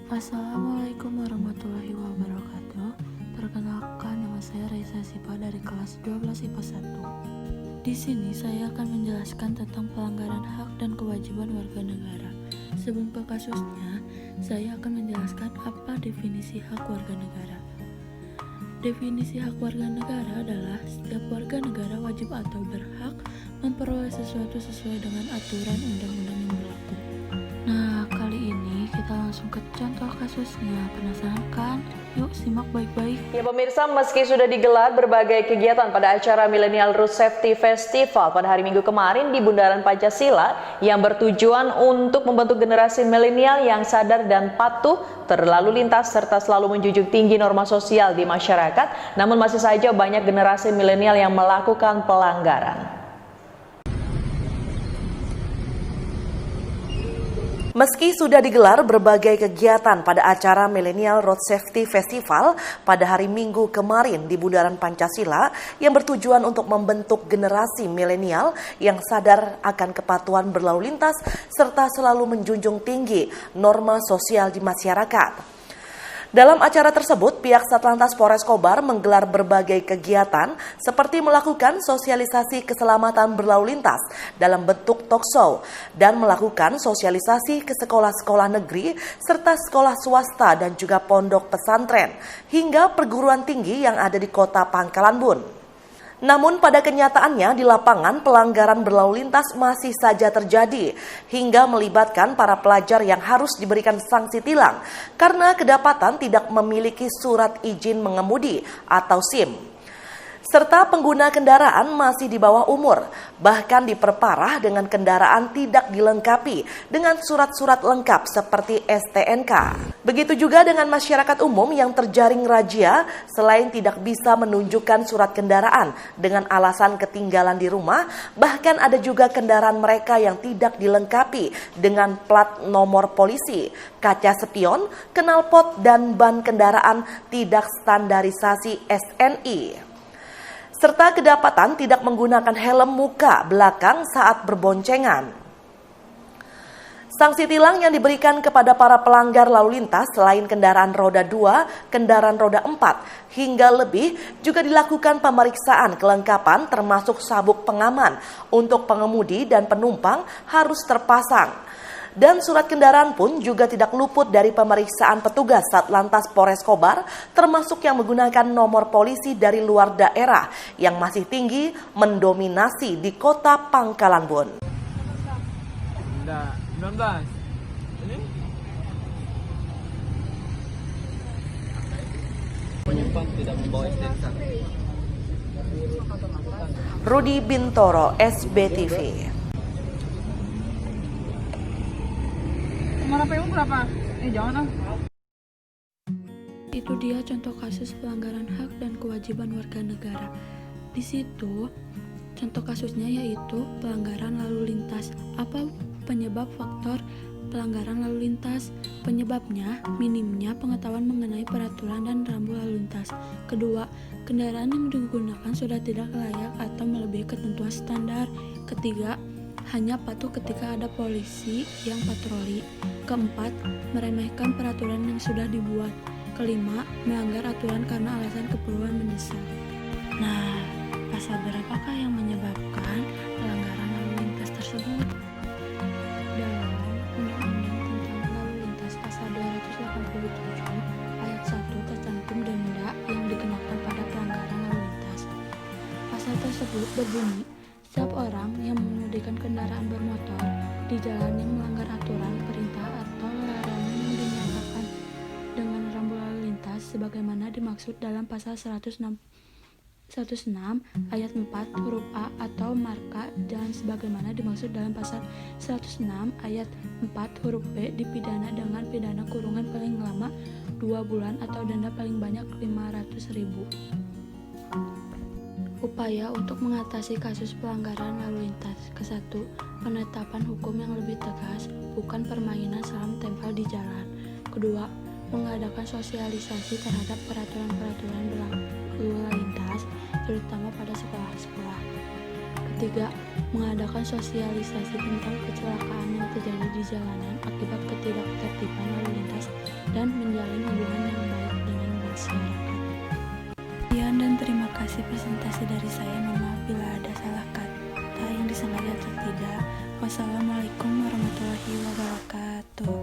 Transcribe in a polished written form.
Assalamualaikum warahmatullahi wabarakatuh. Perkenalkan, nama saya Raisa Sipa dari kelas 12 IPA 1. Di sini saya akan menjelaskan tentang pelanggaran hak dan kewajiban warga negara. Sebelum ke kasusnya, saya akan menjelaskan apa definisi hak warga negara. Definisi hak warga negara adalah setiap warga negara wajib atau berhak memperoleh sesuatu sesuai dengan aturan undang-undang yang berlaku. Nah, kali ini kita langsung ke contoh kasusnya. Penasaran kan? Yuk simak baik-baik. Ya pemirsa, meski sudah digelar berbagai kegiatan pada acara Millennial Road Safety Festival pada hari Minggu kemarin di Bundaran Pancasila yang bertujuan untuk membentuk generasi milenial yang sadar dan patuh terlalu lintas serta selalu menjunjung tinggi norma sosial di masyarakat, namun masih saja banyak generasi milenial yang melakukan pelanggaran. Meski sudah digelar berbagai kegiatan pada acara Millennial Road Safety Festival pada hari Minggu kemarin di Bundaran Pancasila yang bertujuan untuk membentuk generasi milenial yang sadar akan kepatuhan berlalu lintas serta selalu menjunjung tinggi norma sosial di masyarakat. Dalam acara tersebut, pihak Satlantas Polres Kobar menggelar berbagai kegiatan seperti melakukan sosialisasi keselamatan berlalu lintas dalam bentuk talkshow dan melakukan sosialisasi ke sekolah-sekolah negeri serta sekolah swasta dan juga pondok pesantren hingga perguruan tinggi yang ada di kota Pangkalan Bun. Namun pada kenyataannya di lapangan pelanggaran berlalu lintas masih saja terjadi hingga melibatkan para pelajar yang harus diberikan sanksi tilang karena kedapatan tidak memiliki surat izin mengemudi atau SIM. Serta pengguna kendaraan masih di bawah umur, bahkan diperparah dengan kendaraan tidak dilengkapi dengan surat-surat lengkap seperti STNK. Begitu juga dengan masyarakat umum yang terjaring razia selain tidak bisa menunjukkan surat kendaraan dengan alasan ketinggalan di rumah, bahkan ada juga kendaraan mereka yang tidak dilengkapi dengan plat nomor polisi, kaca spion, knalpot, dan ban kendaraan tidak standarisasi SNI. Serta kedapatan tidak menggunakan helm muka belakang saat berboncengan. Sanksi tilang yang diberikan kepada para pelanggar lalu lintas selain kendaraan roda 2, kendaraan roda 4, hingga lebih juga dilakukan pemeriksaan kelengkapan termasuk sabuk pengaman untuk pengemudi dan penumpang harus terpasang. Dan surat kendaraan pun juga tidak luput dari pemeriksaan petugas Satlantas Polres Kobar, termasuk yang menggunakan nomor polisi dari luar daerah yang masih tinggi mendominasi di kota Pangkalan Bun. 19. Ini? Penumpang tidak membawa STNK. Rudi Bintoro, SBTV. Nomor PU berapa? Jangan ah. Itu dia contoh kasus pelanggaran hak dan kewajiban warga negara. Di situ contoh kasusnya yaitu pelanggaran lalu lintas. Apa penyebab faktor pelanggaran lalu lintas? Penyebabnya minimnya pengetahuan mengenai peraturan dan rambu lalu lintas. Kedua, kendaraan yang digunakan sudah tidak layak atau melebihi ketentuan standar. Ketiga, hanya patuh ketika ada polisi yang patroli. Keempat, meremehkan peraturan yang sudah dibuat. Kelima, melanggar aturan karena alasan keperluan mendesak. Nah, pasal berapakah yang menyebabkan pelanggaran lalu lintas tersebut? Dalam Undang-Undang tentang Lalu Lintas pasal 287 ayat 1 tercantum denda yang dikenakan pada pelanggaran lalu lintas. Pasal tersebut berbunyi, setiap orang yang mengemudikan kendaraan bermotor di jalan yang melanggar aturan, perintah, atau larangan yang dinyatakan dengan rambu lalu lintas sebagaimana dimaksud dalam pasal 106 ayat 4 huruf A atau marka jalan sebagaimana dimaksud dalam pasal 106 ayat 4 huruf B dipidana dengan pidana kurungan paling lama 2 bulan atau denda paling banyak 500.000. Upaya untuk mengatasi kasus pelanggaran lalu lintas. Ke-1, penetapan hukum yang lebih tegas, bukan permainan salam tempel di jalan. Kedua, mengadakan sosialisasi terhadap peraturan-peraturan berlalu lintas, terutama pada sekolah-sekolah. Ketiga, mengadakan sosialisasi tentang kecelakaan yang terjadi di jalanan akibat ketidaktertiban lalu lintas dan menjalin hubungan yang baik dengan masyarakat. Sekian dan terima kasih presentasi dari saya. Mohon maaf bila ada salah kata yang disengaja atau tidak. Wassalamualaikum warahmatullahi wabarakatuh.